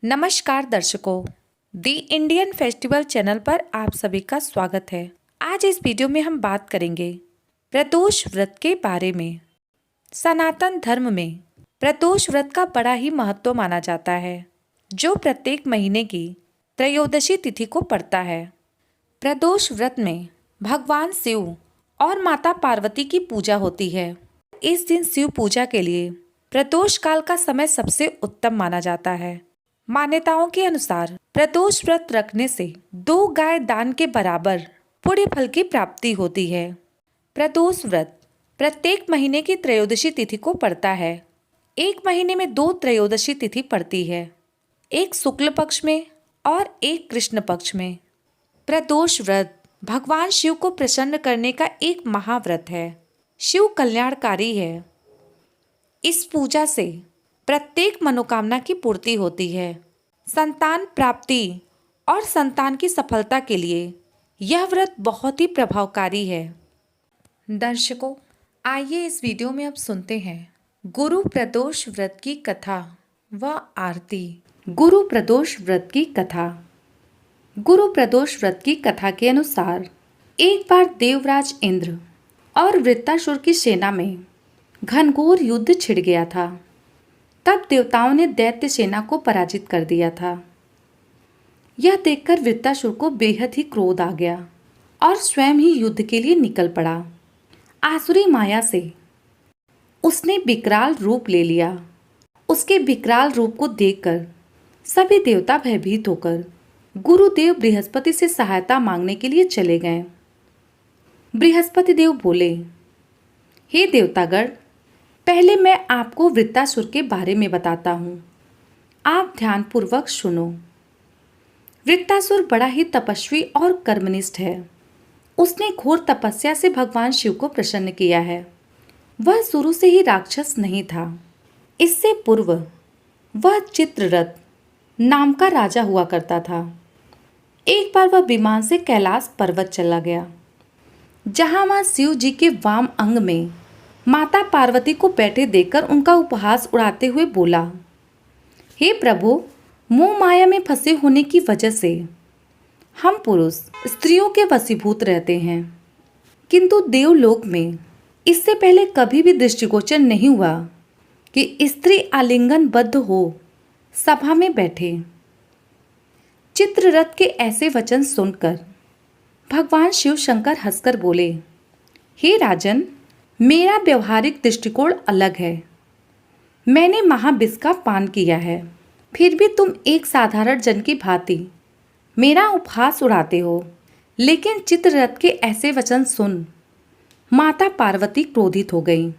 नमस्कार दर्शकों, दी Indian festival channel पर आप सभी का स्वागत है। आज इस वीडियो में हम बात करेंगे प्रदोष व्रत के बारे में। सनातन धर्म में प्रदोष व्रत का बड़ा ही महत्व माना जाता है, जो प्रत्येक महीने की त्रयोदशी तिथि को पड़ता है। प्रदोष व्रत में भगवान शिव और माता पार्वती की पूजा होती है। इस दिन शिव पूजा के लिए प्रदोष काल का समय सबसे उत्तम माना जाता है। मान्यताओं के अनुसार प्रदोष व्रत रखने से 2 गाय दान के बराबर पुण्य फल की प्राप्ति होती है। प्रदोष व्रत प्रत्येक महीने की त्रयोदशी तिथि को पड़ता है। एक महीने में 2 त्रयोदशी तिथि पड़ती है, एक शुक्ल पक्ष में और एक कृष्ण पक्ष में। प्रदोष व्रत भगवान शिव को प्रसन्न करने का एक महाव्रत है। शिव कल्याणकारी है। इस पूजा से प्रत्येक मनोकामना की पूर्ति होती है। संतान प्राप्ति और संतान की सफलता के लिए यह व्रत बहुत ही प्रभावकारी है। दर्शकों, आइए इस वीडियो में अब सुनते हैं गुरु प्रदोष व्रत की कथा व आरती। गुरु प्रदोष व्रत की कथा। गुरु प्रदोष व्रत की कथा के अनुसार एक बार देवराज इंद्र और वृत्तासुर की सेना में घनघोर युद्ध छिड़ गया था। तब देवताओं ने दैत्य सेना को पराजित कर दिया था। यह देखकर वृत्तासुर को बेहद ही क्रोध आ गया और स्वयं ही युद्ध के लिए निकल पड़ा। आसुरी माया से उसने विकराल रूप ले लिया। उसके विकराल रूप को देखकर सभी देवता भयभीत होकर गुरुदेव बृहस्पति से सहायता मांगने के लिए चले गए। बृहस्पति देव बोले, हे देवतागण, पहले मैं आपको वृत्तासुर के बारे में बताता हूँ। आप ध्यानपूर्वक सुनो। वृत्तासुर बड़ा ही तपस्वी और कर्मनिष्ठ है। उसने घोर तपस्या से भगवान शिव को प्रसन्न किया है। वह शुरू से ही राक्षस नहीं था। इससे पूर्व वह चित्ररथ नाम का राजा हुआ करता था। एक बार वह विमान से कैलाश पर्वत चला गया, जहाँ वह शिव जी के वाम अंग में माता पार्वती को बैठे देखकर उनका उपहास उड़ाते हुए बोला, हे प्रभु, मोह माया में फंसे होने की वजह से हम पुरुष स्त्रियों के वशीभूत रहते हैं, किंतु देवलोक में इससे पहले कभी भी दृष्टिगोचर नहीं हुआ कि स्त्री आलिंगनबद्ध हो सभा में बैठे। चित्ररथ के ऐसे वचन सुनकर भगवान शिव शंकर हंसकर बोले, हे राजन, मेरा व्यवहारिक दृष्टिकोण अलग है। मैंने महाविष का पान किया है, फिर भी तुम एक साधारण जन की भांति मेरा उपहास उड़ाते हो। लेकिन चित्ररथ के ऐसे वचन सुन माता पार्वती क्रोधित हो गई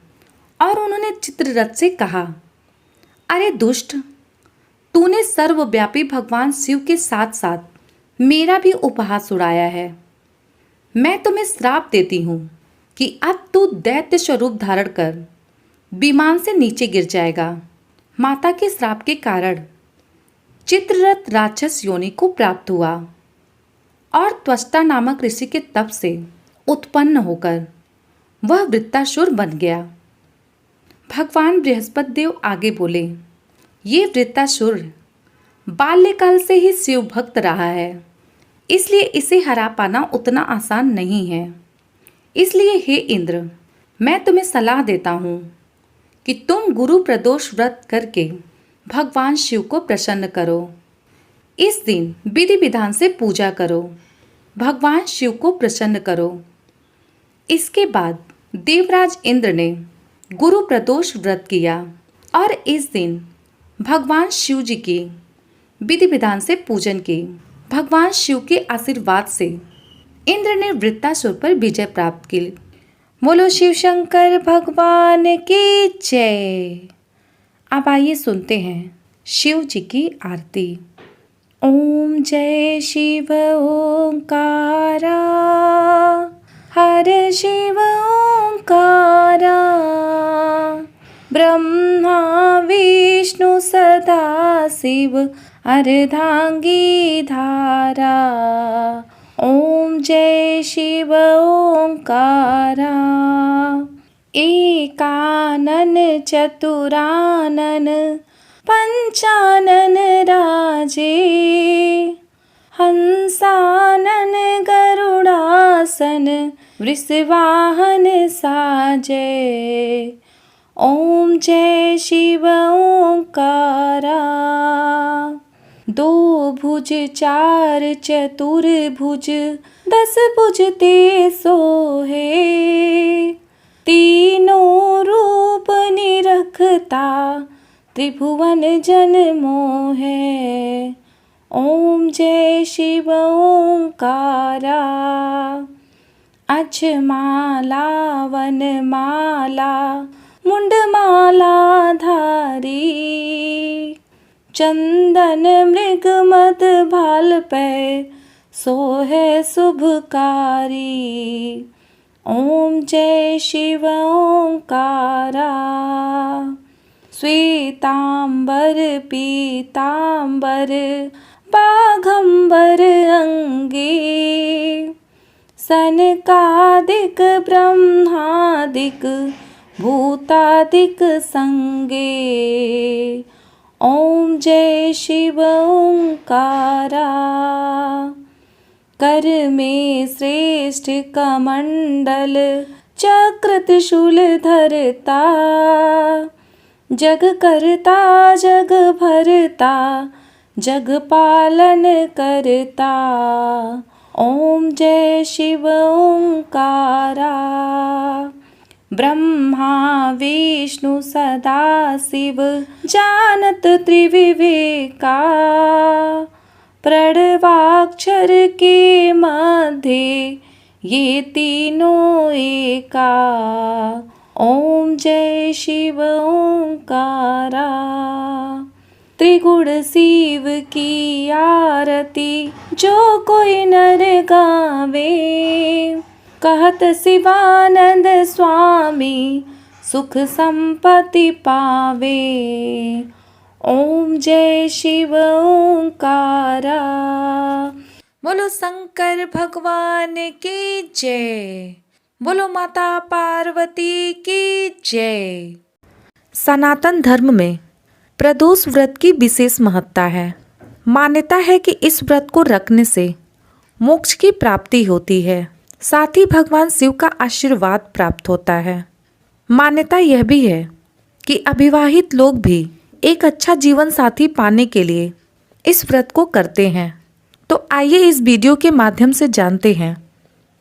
और उन्होंने चित्ररथ से कहा, अरे दुष्ट, तूने सर्वव्यापी भगवान शिव के साथ साथ मेरा भी उपहास उड़ाया है। मैं तुम्हें श्राप देती हूँ कि अब तू दैत्य स्वरूप धारण कर विमान से नीचे गिर जाएगा। माता के श्राप के कारण चित्ररथ राक्षस योनि को प्राप्त हुआ और त्वष्टा नामक ऋषि के तप से उत्पन्न होकर वह वृत्तासुर बन गया। भगवान बृहस्पति देव आगे बोले, ये वृत्तासुर बाल्यकाल से ही शिव भक्त रहा है, इसलिए इसे हरा पाना उतना आसान नहीं है। इसलिए हे इंद्र, मैं तुम्हें सलाह देता हूँ कि तुम गुरु प्रदोष व्रत करके भगवान शिव को प्रसन्न करो। इस दिन विधि विधान से पूजा करो, भगवान शिव को प्रसन्न करो। इसके बाद देवराज इंद्र ने गुरु प्रदोष व्रत किया और इस दिन भगवान शिव जी की विधि विधान से पूजन की। भगवान शिव के आशीर्वाद से इंद्र ने वृत्तासुर पर विजय प्राप्त की। बोलो शिव शंकर भगवान की जय। अब आइए सुनते हैं शिव जी की आरती। ओम जय शिव ओंकारा, हर शिव ओंकारा, ब्रह्मा विष्णु सदा शिव अर्धांगी धारा। ओम जय शिव ओंकारा, एकानन चतुरानन पंचानन आसन वृषवाहन साजे। ओम जय शिव ओंकारा। दो भुज चार चतुर्भुज 10 भुज ते सोहे। तीनों रूप निरखता त्रिभुवन जन मोहे। ओम जय शिव ओंकारा। अक्षमाला वनमाला मुंडमाला धारी। चंदन मृगमद भाल पे सोहे शुभकारी। ओम जय शिव ओंकारा। श्वेतांबर पीतांबर बाघंबर अंगे। सनकादिक ब्रह्मादिक भूतादिक संगे। ओम जय शिव ओंकारा। कर में श्रेष्ठ कमंडल चक्र त्रिशूल धरता। जग करता जग भरता जग पालन करता। ओम जय शिव ओंकारा। ब्रह्मा विष्णु सदा शिव जानत त्रिविवेका। प्रणवाक्षर के मध्य ये तीनों एका। ओम जय शिव ओंकारा। त्रिगुण शिव की आरती जो कोई नर गावे। कहत शिवानंद स्वामी सुख संपत्ति पावे। ओम जय शिव ओंकारा। बोलो शंकर भगवान की जय। बोलो माता पार्वती की जय। सनातन धर्म में प्रदोष व्रत की विशेष महत्ता है। मान्यता है कि इस व्रत को रखने से मोक्ष की प्राप्ति होती है, साथ ही भगवान शिव का आशीर्वाद प्राप्त होता है। मान्यता यह भी है कि अविवाहित लोग भी एक अच्छा जीवन साथी पाने के लिए इस व्रत को करते हैं। तो आइए इस वीडियो के माध्यम से जानते हैं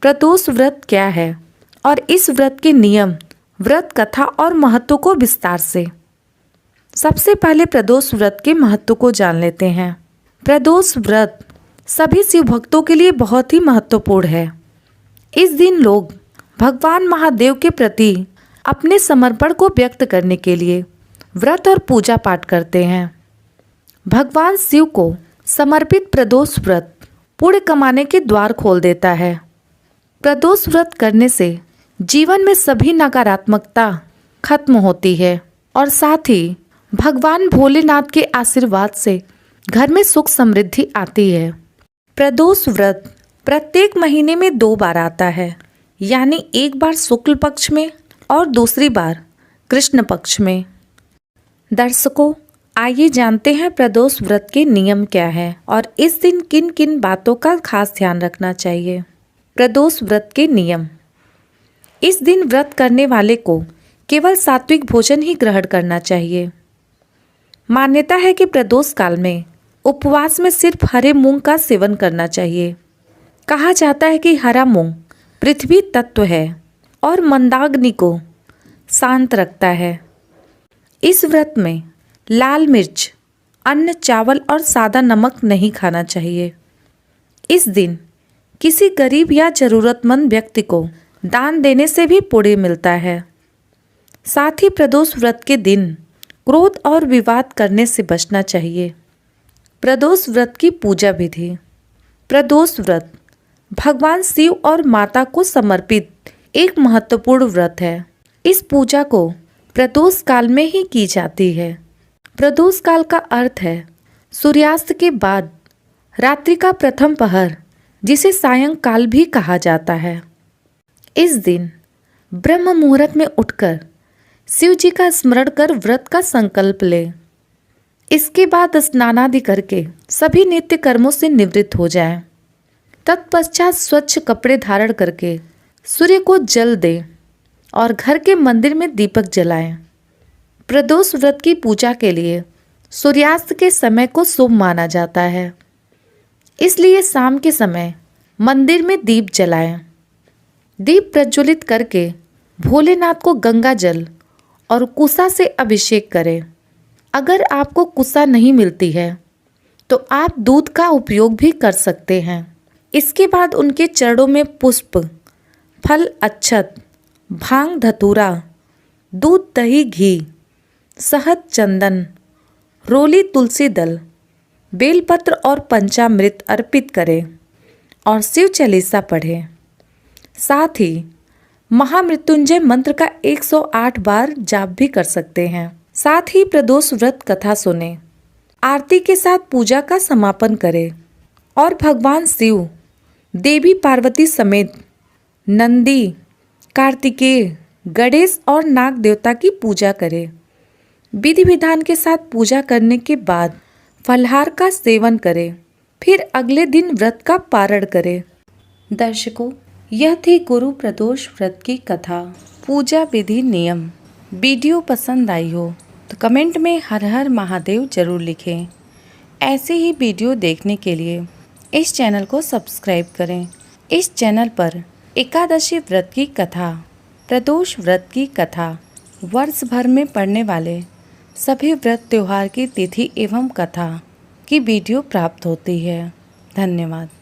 प्रदोष व्रत क्या है और इस व्रत के नियम, व्रत कथा और महत्व को विस्तार से। सबसे पहले प्रदोष व्रत के महत्व को जान लेते हैं। प्रदोष व्रत सभी शिव भक्तों के लिए बहुत ही महत्वपूर्ण है। इस दिन लोग भगवान महादेव के प्रति अपने समर्पण को व्यक्त करने के लिए व्रत और पूजा पाठ करते हैं। भगवान शिव को समर्पित प्रदोष व्रत पुण्य कमाने के द्वार खोल देता है। प्रदोष व्रत करने से जीवन में सभी नकारात्मकता खत्म होती है और साथ ही भगवान भोलेनाथ के आशीर्वाद से घर में सुख समृद्धि आती है। प्रदोष व्रत प्रत्येक महीने में 2 बार आता है, यानी एक बार शुक्ल पक्ष में और दूसरी बार कृष्ण पक्ष में। दर्शकों, आइए जानते हैं प्रदोष व्रत के नियम क्या है और इस दिन किन किन बातों का खास ध्यान रखना चाहिए। प्रदोष व्रत के नियम। इस दिन व्रत करने वाले को केवल सात्विक भोजन ही ग्रहण करना चाहिए। मान्यता है कि प्रदोष काल में उपवास में सिर्फ हरे मूंग का सेवन करना चाहिए। कहा जाता है कि हरा मूंग पृथ्वी तत्व है और मंदाग्नि को शांत रखता है। इस व्रत में लाल मिर्च, अन्न, चावल और सादा नमक नहीं खाना चाहिए। इस दिन किसी गरीब या जरूरतमंद व्यक्ति को दान देने से भी पुण्य मिलता है। साथ ही प्रदोष व्रत के दिन क्रोध और विवाद करने से बचना चाहिए। प्रदोष व्रत की पूजा विधि। प्रदोष व्रत भगवान शिव और माता को समर्पित एक महत्वपूर्ण व्रत है। इस पूजा को प्रदोष काल में ही की जाती है। प्रदोष काल का अर्थ है सूर्यास्त के बाद रात्रि का प्रथम पहर, जिसे सायंकाल भी कहा जाता है। इस दिन ब्रह्म मुहूर्त में उठकर शिव जी का स्मरण कर व्रत का संकल्प ले। इसके बाद स्नानादि करके सभी नित्य कर्मों से निवृत्त हो जाएं। तत्पश्चात स्वच्छ कपड़े धारण करके सूर्य को जल दें और घर के मंदिर में दीपक जलाएं। प्रदोष व्रत की पूजा के लिए सूर्यास्त के समय को शुभ माना जाता है, इसलिए शाम के समय मंदिर में दीप जलाएं। दीप प्रज्वलित करके भोलेनाथ को गंगा जल और कुसा से अभिषेक करें। अगर आपको कुसा नहीं मिलती है तो आप दूध का उपयोग भी कर सकते हैं। इसके बाद उनके चरणों में पुष्प, फल, अक्षत, भांग, धतूरा, दूध, दही, घी, शहद, चंदन, रोली, तुलसी दल, बेलपत्र और पंचामृत अर्पित करें और शिव चालीसा पढ़ें। साथ ही महामृत्युंजय मंत्र का 108 बार जाप भी कर सकते हैं। साथ ही प्रदोष व्रत कथा सुने, आरती के साथ पूजा का समापन करें और भगवान शिव, देवी पार्वती समेत नंदी, कार्तिकेय, गणेश और नाग देवता की पूजा करें। विधि विधान के साथ पूजा करने के बाद फलाहार का सेवन करें, फिर अगले दिन व्रत का पारण करें। दर्शकों, यह थी गुरु प्रदोष व्रत की कथा, पूजा विधि, नियम। वीडियो पसंद आई हो तो कमेंट में हर हर महादेव जरूर लिखें। ऐसे ही वीडियो देखने के लिए इस चैनल को सब्सक्राइब करें। इस चैनल पर एकादशी व्रत की कथा, प्रदोष व्रत की कथा, वर्ष भर में पड़ने वाले सभी व्रत त्योहार की तिथि एवं कथा की वीडियो प्राप्त होती है। धन्यवाद।